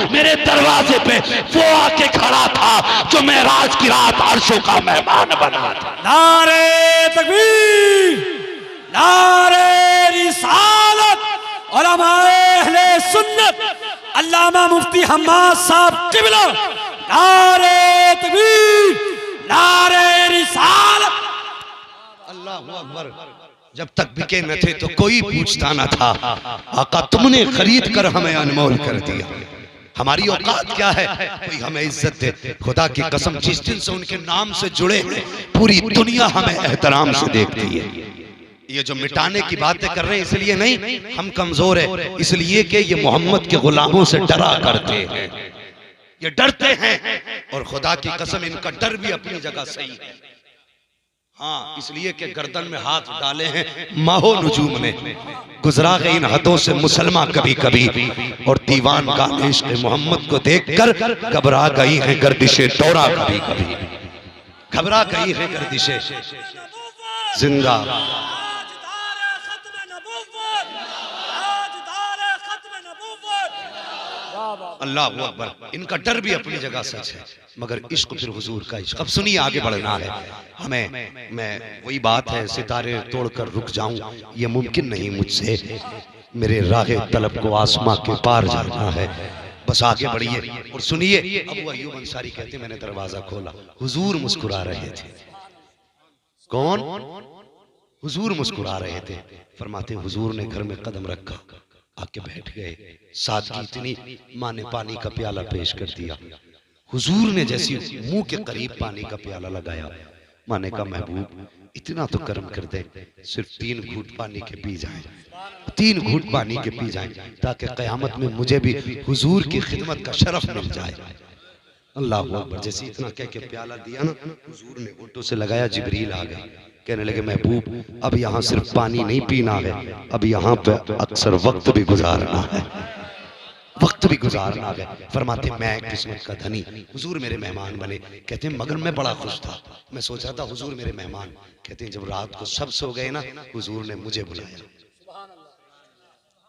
मेरे दरवाजे पे वो आके खड़ा था जो मेराज की रात अर्शों का मेहमान बना था। नारे तकबीर, नारे रिसालत, उलमाए अहले सुन्नत, अल्लामा मुफ्ती हम्माद साहब किबला, नारे तकबीर, नारे रिसालत। अल्लाहु अकबर। जब तक बिके न थे तो कोई पूछता न था, आका तुमने खरीद कर हमें अनमोल कर दिया। हमारी औकात क्या है कोई हमें इज्जत दे। खुदा की कसम जिस दिन से उनके नाम से जुड़े पूरी दुनिया हमें एहतराम से देखती है। ये जो मिटाने की बातें कर रहे हैं इसलिए नहीं हम कमजोर है, इसलिए कि ये मोहम्मद के गुलामों से डरा करते हैं, ये डरते हैं। और खुदा की कसम इनका डर भी अपनी जगह सही है। हाँ, इसलिए कि गर्दन में हाथ डाले हैं माहो नजूम ने, गुजरा गई इन हदों से मुसलमान कभी कभी, और दीवान का इश्क मोहम्मद को देखकर घबरा गई है गर्दिशे दौरा कभी कभी, घबरा गई है गर्दिशे जिंदा। अल्लाह अकबर। इनका डर भी अपनी जगह सच है, मगर इश्क फिर हुजूर का इश्क। अब सुनिए, आगे बढ़ना है हमें। मैं वही बात है, सितारे तोड़कर रुक जाऊं ये मुमकिन नहीं मुझसे। मेरे राहे तलब को आसमां के पार जाना है। बस आगे बढ़िए और सुनिए। अबू अय्यूब अंसारी कहते मैंने दरवाजा खोला, हुजूर मुस्कुरा रहे थे। कौन? हुजूर मुस्कुरा रहे थे। फरमाते हुजूर ने घर में कदम रखा, आके बैठ गए। सादगी इतनी, माँ ने पानी का प्याला पेश कर दिया। हुजूर ने जैसी मुंह के करीब पानी का प्याला लगाया, माँ ने कहा महबूब इतना तो कर्म कर दे, सिर्फ 3 घूंट पानी के पी जाए, 3 घूंट पानी के पी जाए, ताकि कयामत में मुझे भी हुजूर की खिदमत का शरफ मिल जाए। अल्लाह अकबर। जैसे इतना कह के प्याला दिया ना, हुजूर ने घूंटों से लगाया, जिब्रील आ गए। कहने लगे महबूब अब यहाँ सिर्फ पानी नहीं पीना है, अब यहाँ पे अक्सर वक्त भी गुजारना है, वक्त भी गुजारना है। फरमाते मैं किस्मत का धनी, हुजूर मेरे मेहमान बने। कहते मगर मैं बड़ा खुश था, मैं सोच रहा था हुजूर मेरे मेहमान। कहते हैं जब रात को सब सो गए ना, हुजूर ने मुझे बुलाया,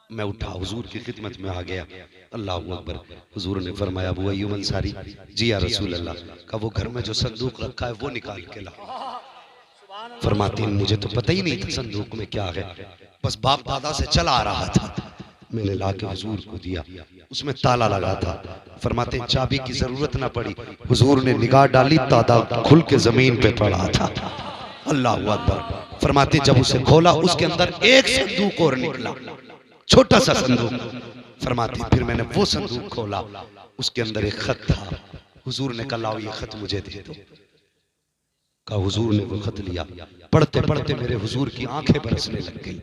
मैं उठा, हुजूर की खिदमत में आ गया। अल्लाह अकबर। हुजूर ने फरमाया अबू अय्यूब अंसारी जी या रसूल अल्लाह का वो घर में जो संदूक रखा है वो निकाल के ला। फरमाती मुझे तो पता ही नहीं था संदूक में क्या है, बस बाप दादा से चला आ रहा था, मैंने लाके हुजूर को दिया, उसमें ताला लगा था। फरमाते चाबी की जरूरत ना पड़ी, हुजूर ने निगाह डाली, ताला खुल के जमीन पे पड़ा था। अल्लाह अकबर। फरमाते जब उसे खोला उसके अंदर एक संदूक और निकला, छोटा सा संदूक। फरमाती फिर मैंने वो संदूक खोला, उसके अंदर एक खत था। हुजूर ने कहा लाओ ये खत मुझे दे दो। कहा हुजूर ने वो खत लिया, पढ़ते पढ़ते मेरे हुजूर की आंखें बरसने लग गई,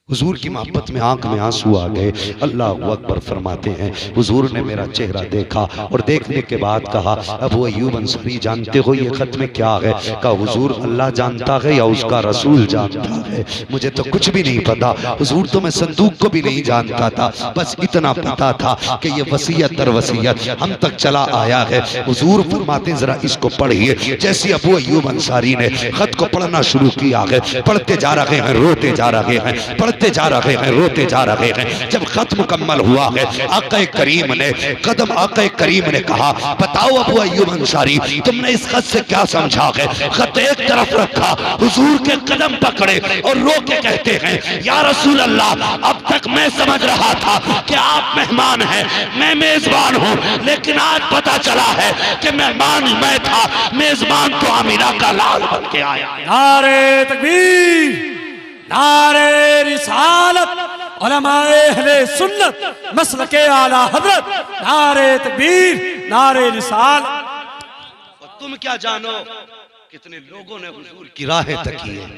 हुजूर की मोहब्बत में आंख में आंसू आ गए। अल्लाह अकबर। फरमाते हैं हुजूर ने मेरा चेहरा देखा और देखने के बाद कहा अबू अय्यूब अंसारी जानते हो ये खत में क्या है? कहा हुजूर अल्लाह जानता है या उसका रसूल जानता है, मुझे तो कुछ भी नहीं पता हुजूर, तो मैं संदूक को भी नहीं जानता था, बस इतना पता था कि ये वसीयत दर वसीयत हम तक चला आया है। हुजूर फरमाते जरा इसको पढ़िए। जैसे अबू अय्यूब अंसारी ने खत को पढ़ना शुरू किया है, पढ़ते जा रहे हैं, रोते जा रहे हैं, पढ़ते जा रहे हैं, रोते जा रहे हैं। जब खत मुकम्मल हुआ है, आका करीम ने कदम आका करीम ने कहा बताओ अबू अय्यूब अंसारी तुमने इस खत से क्या समझा है? खत एक तरफ रखा, हुजूर के कदम पकड़े और रो के कहते हैं या रसूल अल्लाह अब तक मैं समझ रहा था कि आप मेहमान हैं, मैं मेजबान हूँ, लेकिन आज पता चला है कि मेहमान मैं था, मेजबान तो आमिना का लाल बन के आया। नारे तकबीर, नारे रिसालत, उलमाए अहले सुन्नत मसलके आला हजरत, नारे तकबीर, नारे रिसालत। और तुम क्या जानो कितने लोगों ने हुजूर की राहें तकी है,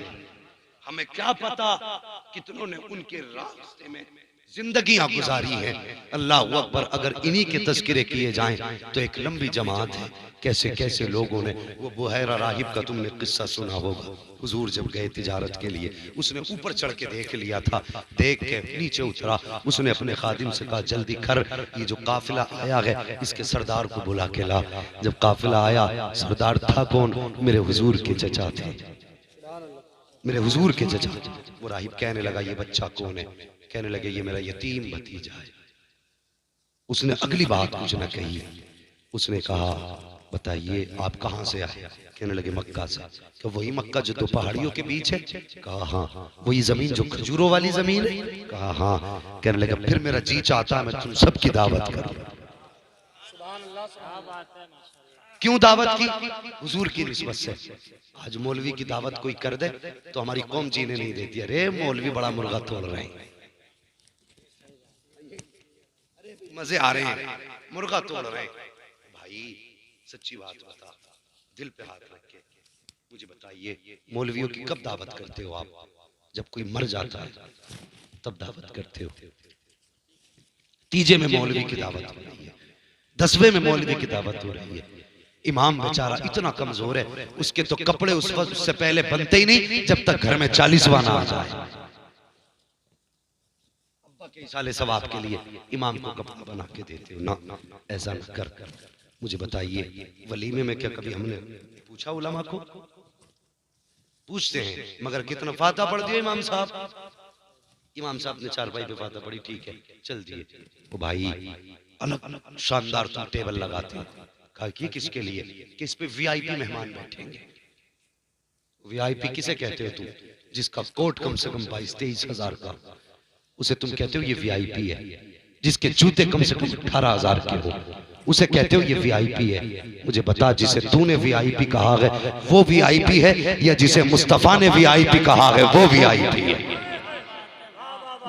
हमें क्या पता कितनों ने उनके रास्ते में जिंदगियां गुजारी हैं। अल्लाह अकबर। अगर इन्हीं के तज़किरे किए जाएं तो एक लंबी जमात है। कैसे कैसे लोगों ने, वो बुहैरा राहिब का तुमने किस्सा सुना होगा, हुजूर जब गए तिजारत के लिए, उसने ऊपर चढ़ के देख लिया था, देख के नीचे उतरा, उसने अपने खादिम से कहा जल्दी कर, ये जो काफिला आया है इसके सरदार को बुला के ला। जब काफिला आया, सरदार था कौन? मेरे हुजूर के चचा थे, मेरे हुजूर के चचा। वो राहिब कहने लगा ये बच्चा कौन है? कहने लगे ये मेरा यतीम भतीजा है। उसने अगली बात कुछ न कही। उसने कहा बताइए आप कहाँ से आए? कहने लगे मक्का से। तो वही मक्का जो दो पहाड़ियों के बीच है? कहा हाँ। वही जमीन जो खजूरों वाली जमीन है? कहा हाँ। कहने लगे फिर मेरा जी चाहता मैं तुम सबकी दावत करूं। क्यों दावत की? हुजूर की निस्बत से। आज मौलवी की दावत कोई कर दे तो हमारी कौम जीने नहीं देती। अरे मौलवी बड़ा मुर्गा तोड़ रहे हैं, मजे आ रहे हैं, मुर्गा तोड़ रहे हैं। भाई सच्ची बात बता, दिल पे हाथ रख के मुझे बताइए मौलवियों की कब दावत करते हो आप? जब कोई मर जाता है तब दावत करते हो। तीजे में मौलवी की दावत हो रही है, 10वें में मौलवी की दावत हो रही है। इमाम बेचारा इतना कमजोर है, उसके तो कपड़े उस वक्त उससे पहले बनते ही नहीं जब तक घर में 40वां ना आ जाए। अब्बा के साले सवाब के लिए इमाम को कपड़ा बना के देते हो ना, ऐसा न कर। मुझे बताइए वलीमे में क्या कभी हमने पूछा उलमा को? पूछते हैं मगर कितना फाता पढ़ दिया इमाम साहब? इमाम साहब ने चारपाई पे फाता पढ़ी, ठीक है चल दिए। वो भाई अलग शानदार तुम टेबल लगाते हो। कहा कि किसके लिए? कि इस पे वीआईपी मेहमान बैठेंगे। वीआईपी किसे कहते हो तुम? जिसका कोट कम से कम 22-23 हजार का, उसे तुम कहते हो ये वीआईपी है। जिसके जूते कम से कम 18,000 के हो, उसे कहते हो ये वीआईपी है। मुझे बता जिसे तूने वीआईपी कहा है वो वीआईपी है या जिसे मुस्तफा ने वीआईपी कहा है वो वीआईपी है?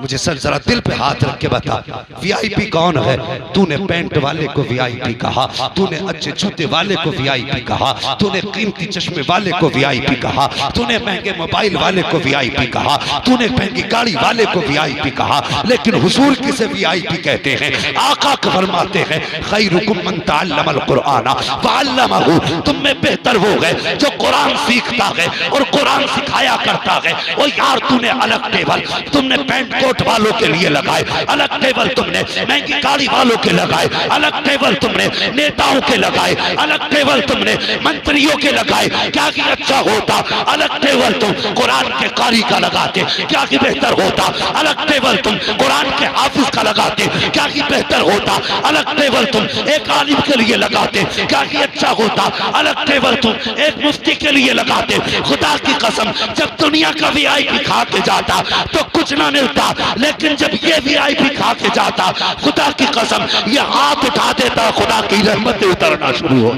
मुझे सर जरा दिल पे हाथ रख के बता वीआईपी कौन है? तूने पैंट वाले को वीआईपी कहा, तूने अच्छे जूते वाले को वीआईपी कहा, तूने कीमती चश्मे वाले को वीआईपी कहा, तूने महंगे मोबाइल वाले को वीआईपी कहा, तूने महंगी गाड़ी वाले को वीआईपी कहा। लेकिन हुजूर किसे वीआईपी कहते हैं? आका फरमाते हैं खैरुकुम मन तअल्लमल कुरआन व अल्लमहु, तुम में बेहतर वो है जो कुरान सीखता है और कुरान सिखाया करता है। ओ यार तूने अलग टेबल तुमने पैंट कोट वालों के लिए लगाए, अलग टेबल तुमने महंगी गाड़ी वालों के लगाए, अलग टेबल तुमने नेताओं के लगाए, अलग टेबल तुमने मंत्रियों के लगाए। क्या कि अच्छा होता अलग टेबल तुम कुरान के कारी का लगाते, क्या कि बेहतर होता अलग टेबल तुम कुरान के हाफिज का लगाते, क्या कि बेहतर होता अलग टेबल तुम एक आलिम के लिए लगाते, क्या कि अच्छा होता अलग टेबल तुम एक मुफ्ती के लिए लगाते। खुदा की कसम जब दुनिया का वीआईपी खा के जाता तो कुछ ना मिलता, लेकिन जब ये वीआईपी खा के जाता खुदा की कसम ये हाथ उठा देता, खुदा की रहमतें उतरना शुरू हो।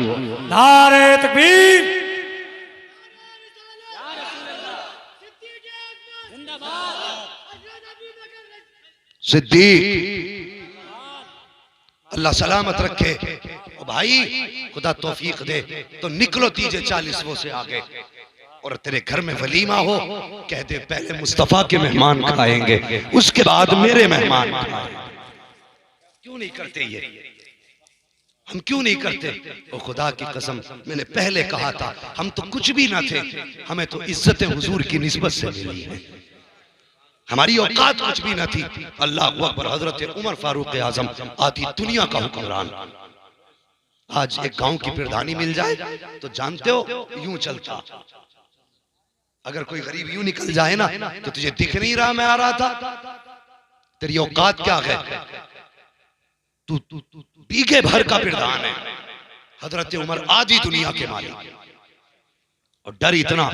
नारे तकबीर, सिद्दीक अल्लाह सलामत रखे। ओ भाई खुदा तौफीक दे तो निकलो तीजे 40 से आगे और तेरे घर में वलीमा हो, कह दे पहले मुस्तफा के मेहमान खाएंगे उसके बाद मेरे मेहमान खाएंगे। क्यों नहीं करते ये? हम क्यों नहीं करते? ओ खुदा की कसम मैंने पहले कहा था हम तो कुछ भी ना थे, हमें तो इज्जत हुजूर की निस्बत से मिली है, हमारी औकात कुछ भी ना थी। अल्लाह अकबर। हजरत उमर फारूक आजम आधी दुनिया का हुक्मरान, आज एक गांव की प्रधानी मिल जाए तो जानते हो यूं चलता। अगर कोई गरीब यूं निकल जाए ना तो तुझे दिख नहीं रहा मैं आ रहा था, तेरी औकात क्या है? तू बीघे भर का प्रधान है। हजरत उमर आधी दुनिया के मालिक, और डर इतना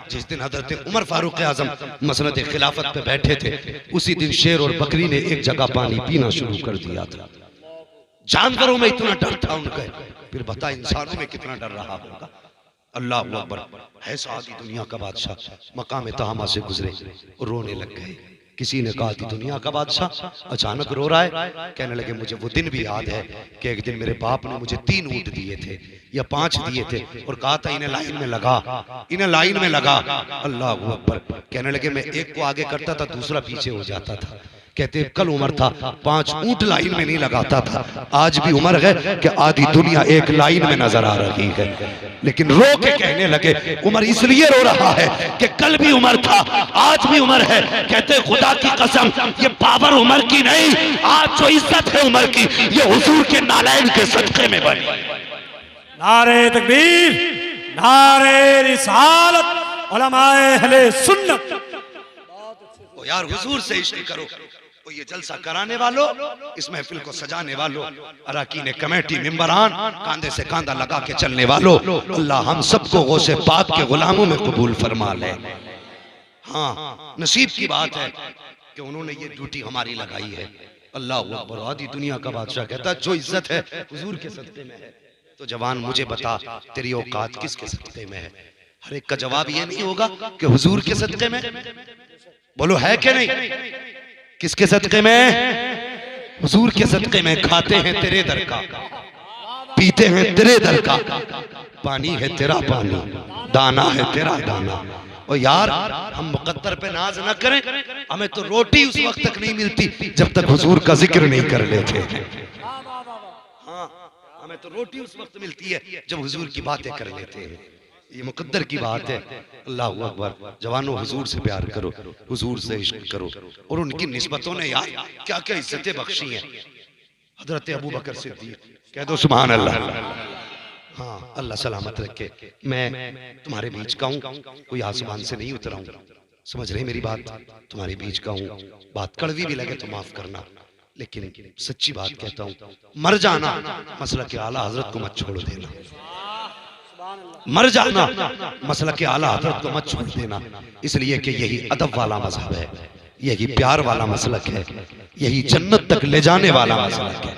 जिस दिन हजरत उमर फारूक आजम मसनद खिलाफत पे बैठे थे उसी दिन शेर और बकरी ने एक जगह पानी पीना शुरू कर दिया था। जानवरों में इतना डर था उनका, फिर बता इंसानों में कितना डर रहा होगा। अल्लाह अकबर। है सादी दुनिया का बादशाह, मकाम तहामा से गुजरे और रोने लग गए। किसी ने कहा थी दुनिया का बादशाह अचानक रो रहा है? कहने लगे मुझे वो दिन भी याद है कि एक दिन मेरे बाप ने मुझे 3 ऊंट दिए थे या 5 दिए थे और कहा था इन्हें लाइन में लगा, इन्हें लाइन में लगा। अल्लाह अकबर। कहने लगे मैं एक को आगे करता था दूसरा पीछे हो जाता था। कहते कल उम्र था 5 ऊंट लाइन में नहीं लगाता था, आज भी उम्र है कि आधी दुनिया एक लाइन में नजर आ रही है। लेकिन रो के कहने लगे उमर इसलिए रो रहा है कि कल भी उम्र था आज भी उम्र है। कहते खुदा की कसम ये पावर उमर की नहीं, आज जो इज्जत है उमर की ये हुजूर के नालैन के सदके में बनी। नारे तकबीर, नारे रिसालत, उलमाए अहले सुन्नत। ओ यार हुजूर से इश्क करो, ओ तो ये जलसा कराने वालों, इस महफिल को सजाने वालों, अरकान कमेटी, मेंबरान, कांधे से कांधा लगा के चलने वालों, अल्लाह हम सबको गौसे पाक के गुलामों में कबूल फरमा ले। हाँ, नसीब की बात है कि उन्होंने ये ड्यूटी हमारी लगाई है। अल्लाह अकबर। आधी दुनिया का बादशाह कहता है जो इज्जत है हुजूर के सदक़े में है। तो जवान मुझे बता तेरी औकात किसके सदक़े में है? हर एक का जवाब ये नहीं होगा कि हुजूर के सदक़े में। बोलो है कि नहीं? किसके सदक़े में? हुजूर के सदक़े में। खाते हैं तेरे दर का, पीते हैं तेरे दर का, पानी है तेरा पानी, दाना है तेरा दाना। और यार हम मुकद्दर पे नाज न करें, हमें तो रोटी उस वक्त तक नहीं मिलती जब तक हुजूर का जिक्र नहीं कर लेते। हाँ, हमें तो रोटी उस वक्त मिलती है जब हुजूर की बातें कर लेते हैं। ये मुकद्दर की बात है। अल्लाह अकबर। जवानों, हुजूर से प्यार करो, हुजूर से इश्क करो। और उनकी निस्बतों ने यार क्या क्या इज्जतें बख्शी हैं। हजरत अबू बकर सिद्दीक, कह दो सुभान अल्लाह। हाँ, अल्लाह सलामत रखे। मैं तुम्हारे बीच का हूँ, कोई आसमान से नहीं उतरा हूँ, समझ रहे मेरी बात? तुम्हारे बीच का हूँ, बात कड़वी भी लगे तो माफ करना, लेकिन सच्ची बात कहता हूँ, मर जाना मसला के आला हजरत को मत छोड़ देना। मर जाना मसला के आला हजरत को मत छोड़ देना, इसलिए कि यही अदब वाला मजहब है, यही प्यार वाला मसलक है, यही जन्नत तक ले जाने वाला मसलक है।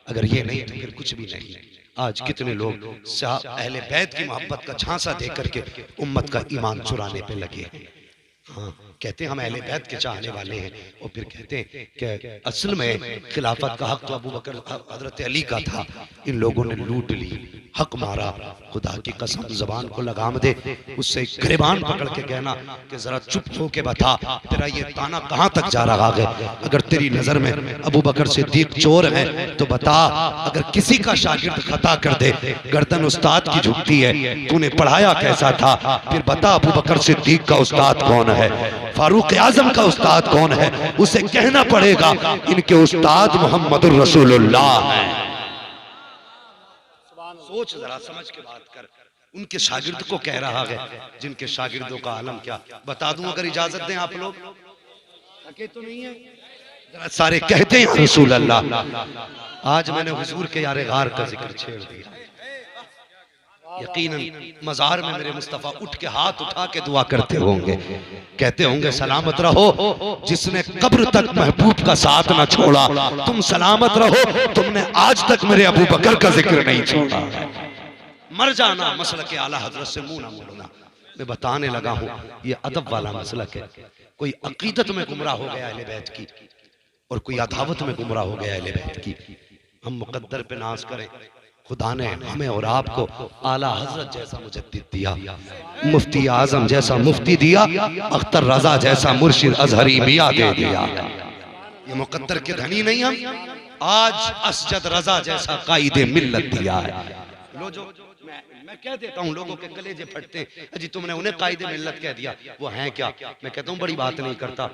अगर ये नहीं तो फिर कुछ भी नहीं। आज कितने लोग अहले बैत की मोहब्बत का झांसा दे करके उम्मत का ईमान चुराने पे लगे हैं। हाँ, कहते हैं हम अहले बैत के चाहने वाले हैं, और फिर कहते हैं कि असल में खिलाफत का हक तो अबू बकर हजरत अली का था, इन लोगों ने लूट ली, हक मारा। खुदा की कसम, जबान को लगाम दे, उससे गिरबान पकड़ के कहना कि जरा चुप हो के बता तेरा ये ताना कहाँ तक जा रहा है। अगर तेरी नजर में अबू बकर सिद्दीक चोर है तो बता, अगर किसी का शागिर्द खता कर दे गर्दन उस्ताद की झुकती है, तूने पढ़ाया कैसा था? फिर बता अबू बकर सिद्दीक का उस्ताद कौन है, फारूक आजम का उस्ताद कौन है? उसे कहना पड़ेगा इनके उस्ताद मोहम्मदुर रसूलुल्लाह है। सोच जरा, समझ के बात कर। उनके शागिर्द को कह रहा है, जिनके शागिर्दों का आलम क्या बता दूं अगर इजाजत दें आप लोग? थके तो नहीं है? जरा सारे कहते हैं रसूल अल्लाह। आज मैंने हुजूर के यारे गार का जिक्र छेड़ दिया। यकीनन मजार में मेरे मुस्तफा उठ के हाथ उठा के दुआ करते होंगे, कहते होंगे सलामत रहो जिसने कब्र तक महबूब का साथ न छोड़ा, तुम सलामत रहो तुमने आज तक मेरे अबू बकर का जिक्र नहीं छोड़ा। मर जाना मसलक आला हजरत से मुंह ना मोड़ना। मैं बताने लगा हूँ ये अदब वाला मसलक है। कोई अकीदत में गुमराह हो गया अहले बैत की, और कोई अदावत में गुमराह हो गया अहले बैत की। हम मुकद्दर पे नाज करें, खुदा ने हमें और आपको आला हजरत जैसा मुजद्दिद दिया, मुफ्ती आजम जैसा मुफ्ती दिया, अख्तर रजा जैसा मुर्शिद अजहरी मियां दे दिया। ये मुकद्दर के धनी नहीं हम, आज असजद रजा जैसा कायदे मिल्लत दिया है। लो जो मैं कह देता हूँ, लोगों के कलेजे फटते हैं, अजी तुमने उन्हें कायदे मिल्लत कह दिया, वो हैं क्या? मैं कहता हूँ बड़ी बात नहीं करता।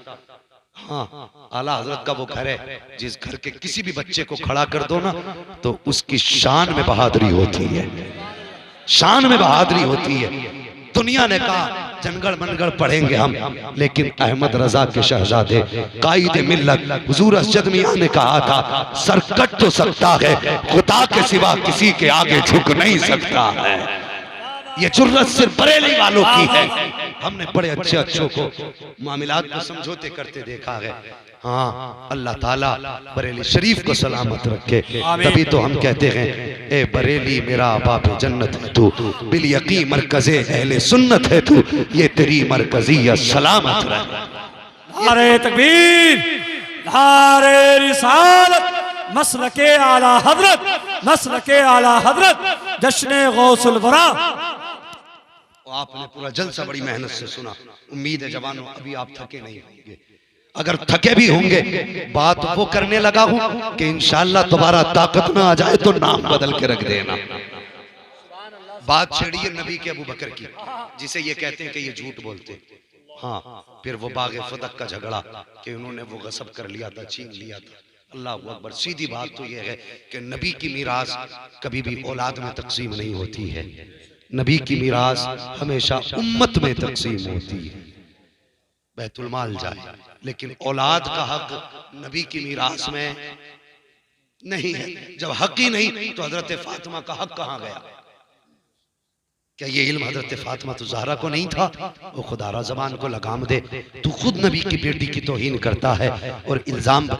हाँ, आला हजरत का वो घर है, जिस घर के किसी भी बच्चे को खड़ा कर दो ना तो उसकी शान में बहादुरी होती है, शान में बहादुरी होती है। दुनिया ने कहा जनगढ़ मनगढ़ पढ़ेंगे हम, लेकिन अहमद रजा के शहजादे कायदे मिल्लत हुजूर असजद मियां ने कहा था सर कट तो सकता है, खुदा के सिवा किसी के आगे झुक नहीं सकता है। ये जुर्रत सिर्फ बरेली वालों की है। हमने बड़े अच्छे अच्छों को मामलात को समझौते करते देखा है। हाँ, अल्लाह ताला बरेली शरीफ को सलामत रखे। तभी तो हम कहते हैं ए बरेली मेरा बाप जन्नत है तू, बिल यकीन मरकज़े अहले सुन्नत है तू, ये तेरी मरकज़ियत सलामत रहे। नारे तकबीर, नारे रिसालत, मसलके आला हजरत, मसलके आला हजरत, जश्न गौसुल वरा। आपने पूरा जलसा बड़ी मेहनत से सुना। उम्मीद है जवानों अभी आप थके नहीं होंगे। अगर थके भी होंगे बात वो करने लगा हूं कि इंशाअल्लाह दोबारा ताकत ना आ जाए तो नाम बदल के रख देना। बात छेड़ी है नबी के अबू बकर की, जिसे ये कहते हैं कि ये झूठ बोलते। हाँ, फिर वो बागे फदक का झगड़ा कि उन्होंने वो गसब कर लिया था, छीन लिया था। अल्लाह अकबर। सीधी बात तो ये है कि नबी की मीरास कभी भी औलाद में तकसीम नहीं होती है, नबी की मीरास हमेशा उम्मत में तकसीम होती है। बैतुल माल जाए, लेकिन औलाद का हक नबी की मीरास में नहीं है। जब हक ही नहीं तो हजरत फातिमा का हक कहां गया? क्या ये इल्म हजरत फातिमा तो ज़हरा को नहीं था? वो खुदारा ज़बान को लगाम दे, तू खुद नबी की बेटी की तौहीन करता है और इल्जाम